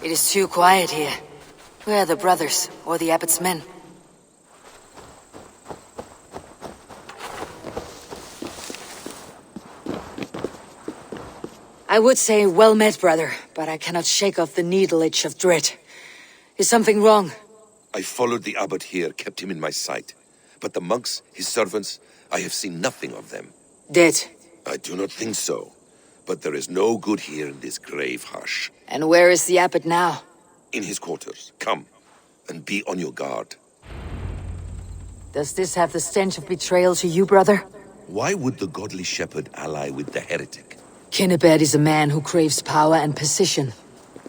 It is too quiet here. Where are the brothers, or the abbot's men? I would say well met, brother, but I cannot shake off the needle itch of dread. Is something wrong? I followed the abbot here, kept him in my sight. But the monks, his servants, I have seen nothing of them. Dead? I do not think so. But there is no good here in this grave hush. And where is the abbot now? In his quarters. Come, and be on your guard. Does this have the stench of betrayal to you, brother? Why would the godly shepherd ally with the heretic? Kinnebad is a man who craves power and position.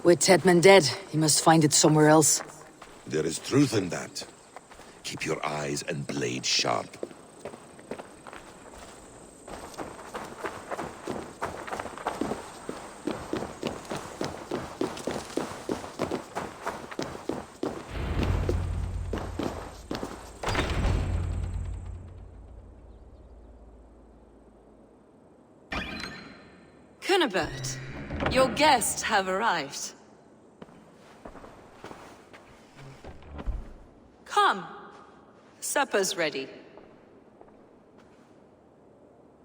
With Tedman dead, he must find it somewhere else. There is truth in that. Keep your eyes and blade sharp. Kinnebad, your guests have arrived. Come. Supper's ready.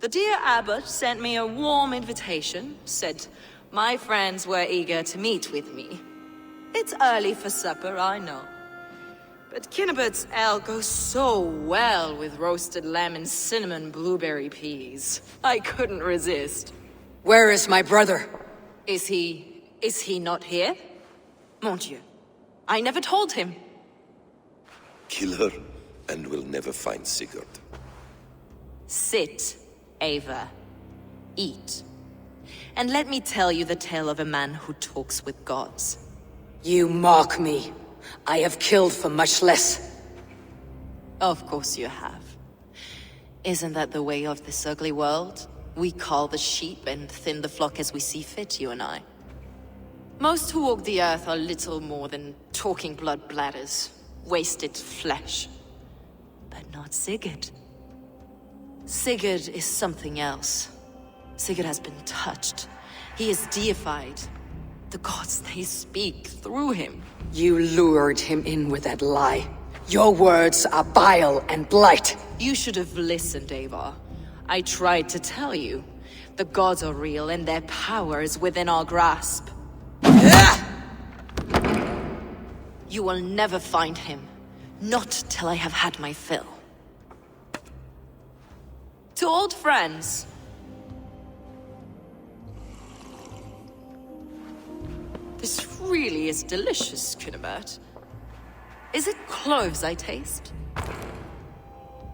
The dear abbot sent me a warm invitation, said my friends were eager to meet with me. It's early for supper, I know. But Kinnebad's ale goes so well with roasted lamb and cinnamon blueberry peas. I couldn't resist. Where is my brother? Is he not here? Mon Dieu, I never told him. Kill her, and we'll never find Sigurd. Sit, Ava. Eat. And let me tell you the tale of a man who talks with gods. You mock me. I have killed for much less. Of course you have. Isn't that the way of this ugly world? We cull the sheep and thin the flock as we see fit, you and I. Most who walk the earth are little more than talking blood bladders, wasted flesh. But not Sigurd. Sigurd is something else. Sigurd has been touched. He is deified. The gods, they speak through him. You lured him in with that lie. Your words are bile and blight. You should have listened, Ava. I tried to tell you. The gods are real and their power is within our grasp. You will never find him. Not till I have had my fill. To old friends. This really is delicious, Kinnebad. Is it cloves I taste?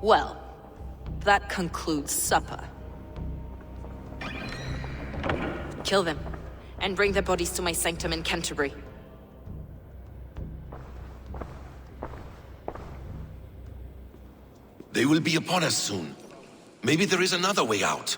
Well, that concludes supper. Kill them, and bring their bodies to my sanctum in Canterbury. They will be upon us soon. Maybe there is another way out.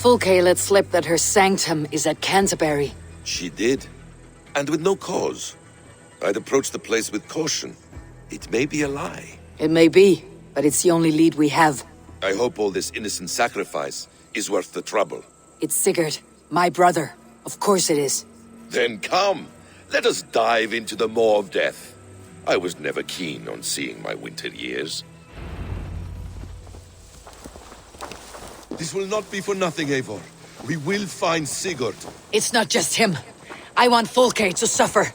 Fulke let slip that her sanctum is at Canterbury. She did. And with no cause. I'd approach the place with caution. It may be a lie. It may be, but it's the only lead we have. I hope all this innocent sacrifice is worth the trouble. It's Sigurd, my brother. Of course it is. Then come, let us dive into the maw of death. I was never keen on seeing my winter years. This will not be for nothing, Eivor. We will find Sigurd. It's not just him. I want Fulke to suffer.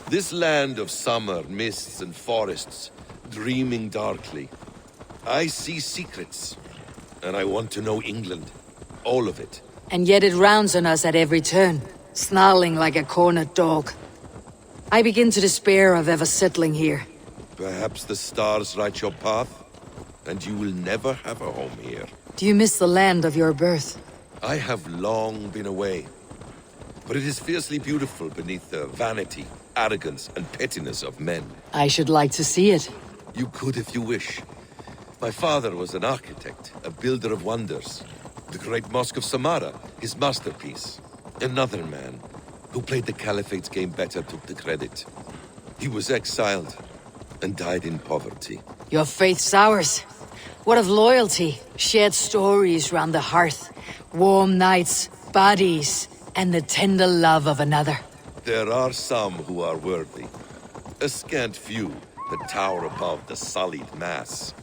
This land of summer, mists and forests, dreaming darkly. I see secrets, and I want to know England. All of it. And yet it rounds on us at every turn, snarling like a cornered dog. I begin to despair of ever settling here. Perhaps the stars write your path, and you will never have a home here. Do you miss the land of your birth? I have long been away, but it is fiercely beautiful beneath the vanity, arrogance, and pettiness of men. I should like to see it. You could if you wish. My father was an architect, a builder of wonders. The great Mosque of Samarra, his masterpiece. Another man, who played the Caliphate's game better, took the credit. He was exiled, and died in poverty. Your faith sours. What of loyalty? Shared stories round the hearth. Warm nights, bodies, and the tender love of another. There are some who are worthy. A scant few that tower above the sullied mass.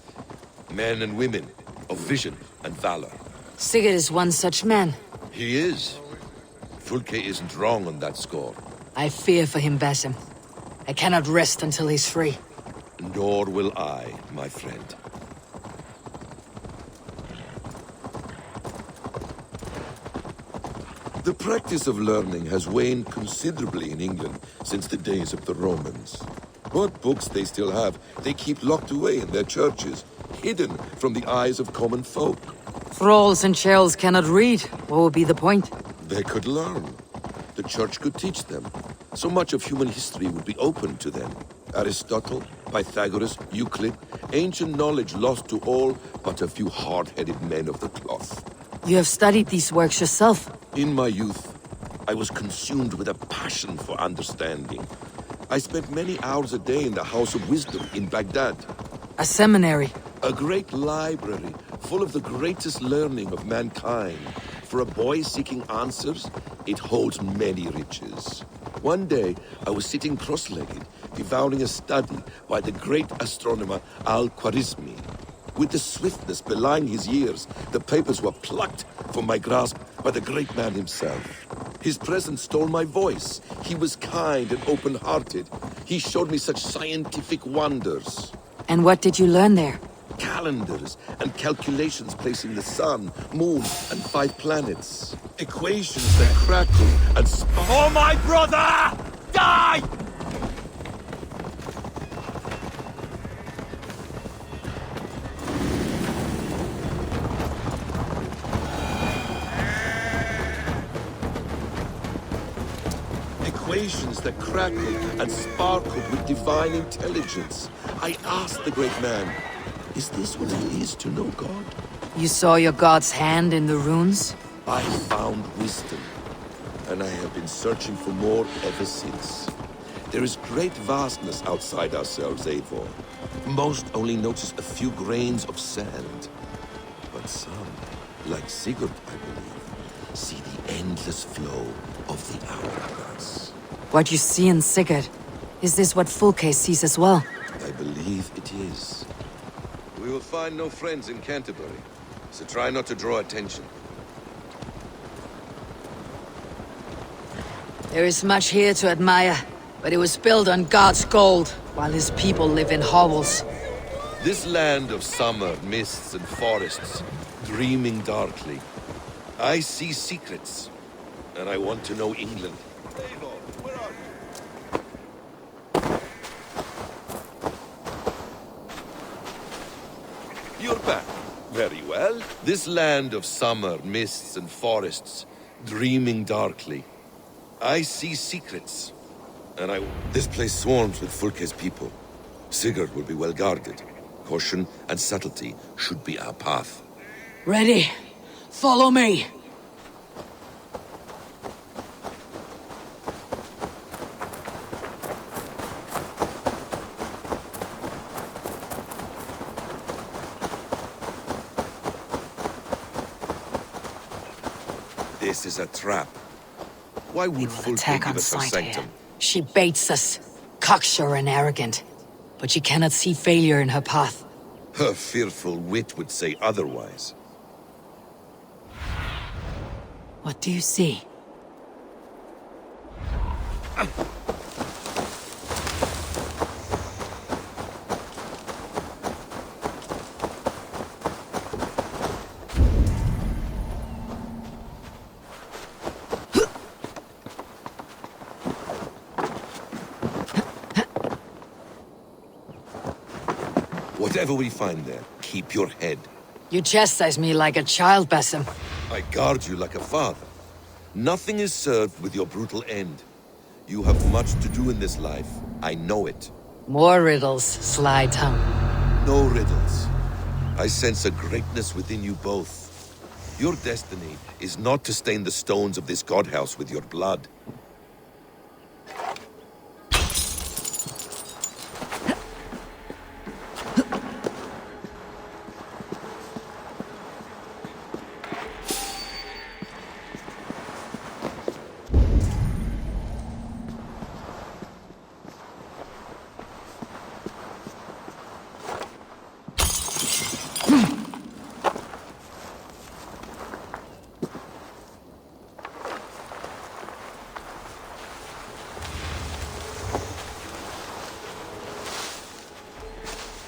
Men and women of vision and valor. Sigurd is one such man. He is. Fulke isn't wrong on that score. I fear for him, Basim. I cannot rest until he's free. Nor will I, my friend. The practice of learning has waned considerably in England since the days of the Romans. What books they still have, they keep locked away in their churches, hidden from the eyes of common folk. Thralls and churls cannot read. What would be the point? They could learn. The church could teach them. So much of human history would be open to them. Aristotle, Pythagoras, Euclid, ancient knowledge lost to all but a few hard-headed men of the cloth. You have studied these works yourself. In my youth, I was consumed with a passion for understanding. I spent many hours a day in the House of Wisdom in Baghdad. A seminary. A great library full of the greatest learning of mankind. For a boy seeking answers, it holds many riches. One day, I was sitting cross-legged, devouring a study by the great astronomer Al-Khwarizmi. With the swiftness belying his years, the papers were plucked from my grasp by the great man himself. His presence stole my voice. He was kind and open-hearted. He showed me such scientific wonders. And what did you learn there? Calendars and calculations placing the sun, moon, and 5 planets. Equations that crackle and Oh, my brother! Die! Equations that crackled and sparkled with divine intelligence. I asked the great man, is this what it is to know God? You saw your god's hand in the runes? I found wisdom, and I have been searching for more ever since. There is great vastness outside ourselves, Eivor. Most only notice a few grains of sand. But some, like Sigurd, I believe, see the endless flow of the hourglass. What you see in Sigurd, is this what Fulke sees as well? I believe it is. We will find no friends in Canterbury, so try not to draw attention. There is much here to admire, but it was built on God's gold, while his people live in hovels. This land of summer, mists and forests, dreaming darkly. I see secrets, and I want to know England. Eivor, where are you? You're back. Very well. This land of summer, mists and forests, dreaming darkly. I see secrets. And This place swarms with Fulke's people. Sigurd will be well guarded. Caution and subtlety should be our path. Ready? Follow me! This is a trap. Why would Fulke Attack give on us her sight here. sanctum? She baits us, cocksure and arrogant. But she cannot see failure in her path. Her fearful wit would say otherwise. What do you see? Whatever we find there, keep your head. You chastise me like a child, Basim. I guard you like a father. Nothing is served with your brutal end. You have much to do in this life. I know it. More riddles, sly tongue. No riddles. I sense a greatness within you both. Your destiny is not to stain the stones of this godhouse with your blood.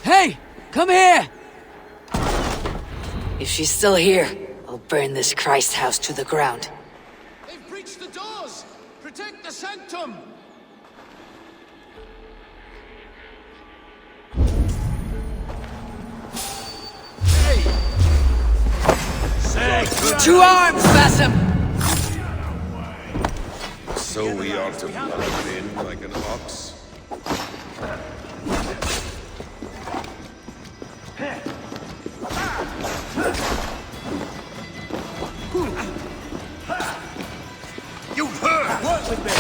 Hey! Come here! If she's still here, I'll burn this Christ house to the ground. They've breached the doors! Protect the sanctum! To arms, Basim! So we are to plug in like an ox? You've heard! Work with me!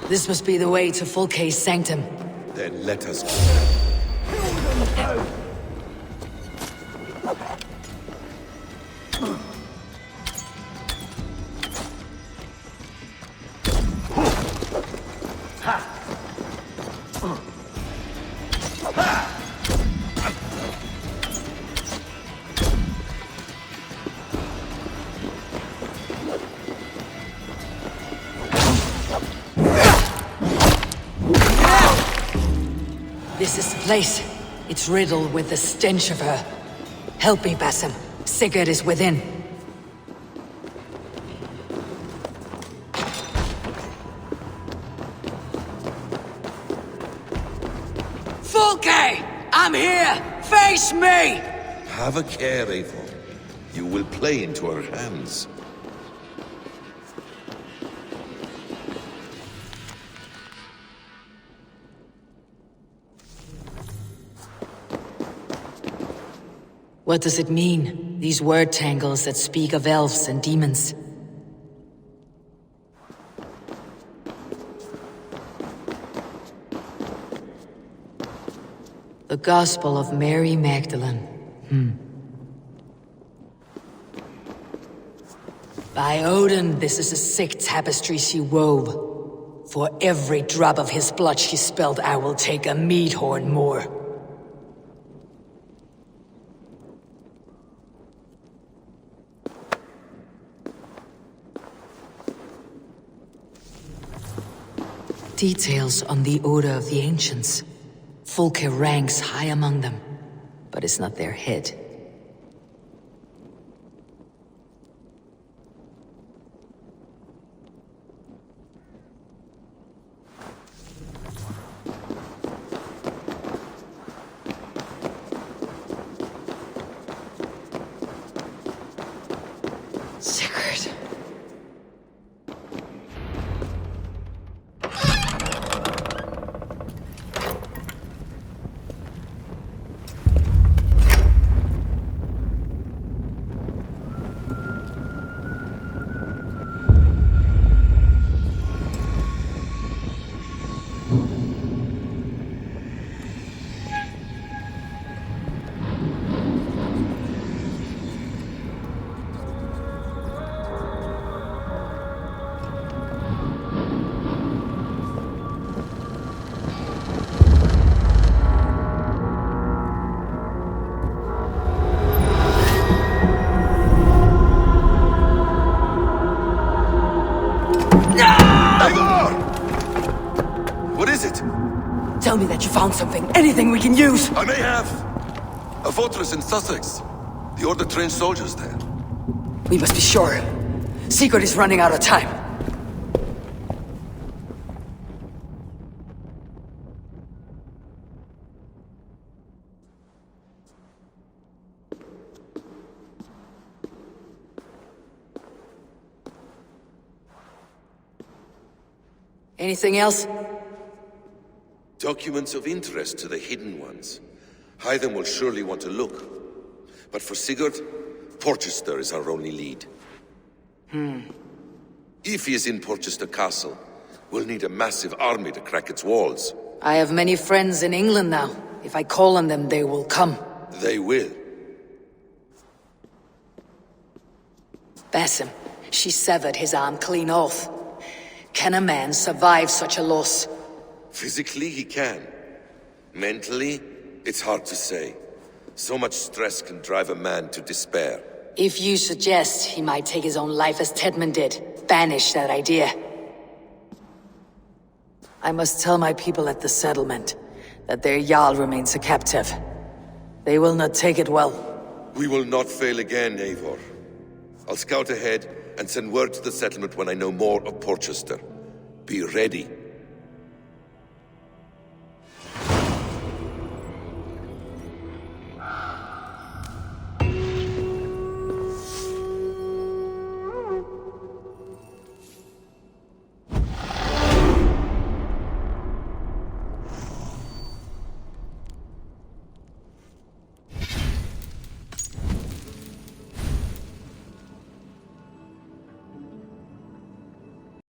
This must be the way to Fulke's sanctum. Then let us go. This is the place. It's riddled with the stench of her. Help me, Basim. Sigurd is within. Fulke! I'm here! Face me! Have a care, Eivor. You will play into our hands. What does it mean, these word tangles that speak of elves and demons? The Gospel of Mary Magdalene. By Odin, this is a sick tapestry she wove. For every drop of his blood she spilled, I will take a mead horn more. Details on the Order of the Ancients. Fulke ranks high among them, but is not their head. Sigurd. What is it? Tell me that you found something, anything we can use! I may have. A fortress in Sussex. The Order trained soldiers there. We must be sure. Sigurd is running out of time. Anything else? Documents of interest to the Hidden Ones. Hyden will surely want to look. But for Sigurd, Porchester is our only lead. If he is in Porchester Castle, we'll need a massive army to crack its walls. I have many friends in England now. If I call on them, they will come. They will. Basim, she severed his arm clean off. Can a man survive such a loss? Physically, he can. Mentally, it's hard to say. So much stress can drive a man to despair. If you suggest he might take his own life as Tedman did, banish that idea. I must tell my people at the settlement that their Jarl remains a captive. They will not take it well. We will not fail again, Eivor. I'll scout ahead and send word to the settlement when I know more of Porchester. Be ready.